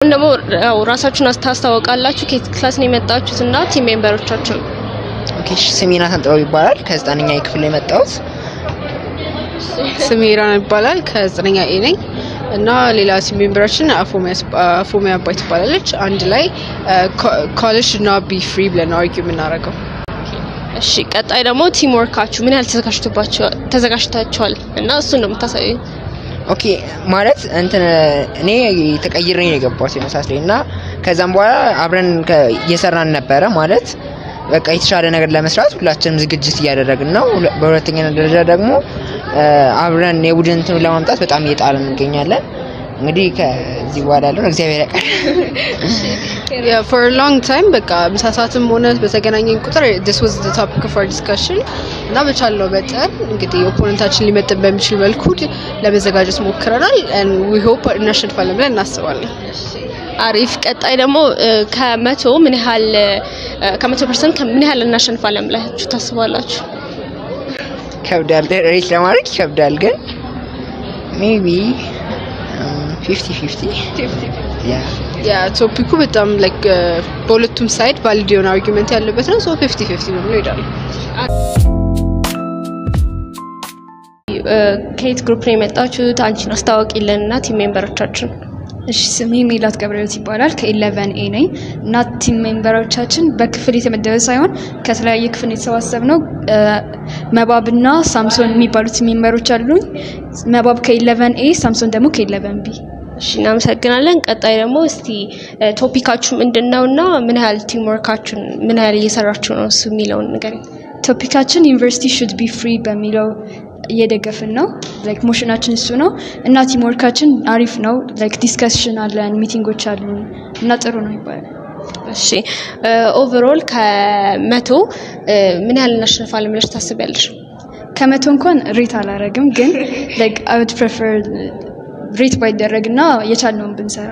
እንደሞ ራሳችሁን አስተዋውቃላችሁ ከየት ክላስ ነው የመጣችሁትና ቲም ሜምበሮቻችሁ? ኦኬ ስሜና ተንጥሮ ይባላል ከ9ኛ ክፍል ነው የመጣሁት። ስሜራ ይባላል ከ9ኛ ኤ ነኝ እና ሌላ ቲም ሜምበራችን አፎሚያ አባይ ትባላለች። አንድ ላይ ኮሌጅ እና ቢ ፍሪ ብለን አርጊው የምናደርገው። እሺ ቀጣይ ደግሞ ቲም ወርካችሁ ምን ያህል ተዘጋጅታችኋል እና እሱን ነው የምታሳዩኝ? ኦኬ ማለት እኔ ተቀይሬ ነው የገባሁት የመሳሰለኝና ከዛም በኋላ አብረን እየሰራን ነበር ማለት በቃ የተሻለ ነገር ለመስራት ሁላችንም ዝግጅት እያደረግን ነው። በሁለተኛ ደረጃ ደግሞ አብረን የቡድን ለማምጣት በጣም እየጣርን እንገኛለን። እንግዲህ ከዚህ በኋላ ያለው እግዚአብሔር ያውቃል። Yeah, for a long time በቃ ምሳሳትም ሆነ በተገናኘን ቁጥር this was the topic of our discussion እና በቻለው በጣም እንግዲህ ኦፖነንታችን ሊመጥን በሚችል መልኩ ለመዘጋጀት ሞክረናል and we hope እናሸንፋለን ብለን እናስባለን። አሪፍ። ቀጣይ ደግሞ ከ100 ምን ያህል ከ100% ምን ያህል እናሸንፋለን ብላችሁ ታስባላችሁ? ከብዳል ሬት ለማድረግ ይከብዳል ግን maybe 50-50 yeah ቶፒኩ በጣም like በሁለቱም ሳይድ ቫሊድ የሆነ አርጊውመንት ያለበት ነው so 50-50 ነው ይላል። ከየት ግሩፕ ነው የመጣችሁት? አንቺን አስተዋውቂልንና ቲም ሜምበሮቻችን። እሺ ስሜ ሜላት ገብረህይወት ይባላል ከ11 ኤ ነኝ እና ቲም ሜምበሮቻችን በክፍል የተመደበ ሳይሆን ከተለያየ ክፍል የተሰባሰብነው መባብና ሳምሶን የሚባሉ ቲም ሜምበሮች አሉኝ። መባብ ከ11 ኤ ሳምሶን ደግሞ ከ11 ቢ። እሺ እናመሰግናለን። ቀጣይ ደግሞ እስቲ ቶፒካችሁ ምንድነውና ምን ያህል ቲም ወርካችሁን ምን ያህል እየሰራችሁ ነው እሱ የሚለውን ነገር። ቶፒካችን ዩኒቨርሲቲ should be free በሚለው እየደገፍን ነው ላይክ ሞሽናችን እሱ ነው እና ቲም ወርካችን አሪፍ ነው ላይክ ዲስከሽን አለን ሚቲንጎች አሉን እና ጥሩ ነው ይባላል። እሺ ኦቨርኦል ከ100 ምን ያህል እናሸንፋለን ብለሽ ታስቢያለሽ? ከ100 እንኳን ሬት አላረግም ግን like I would prefer ሬት ባይደረግና የቻልነውን ብንሰራ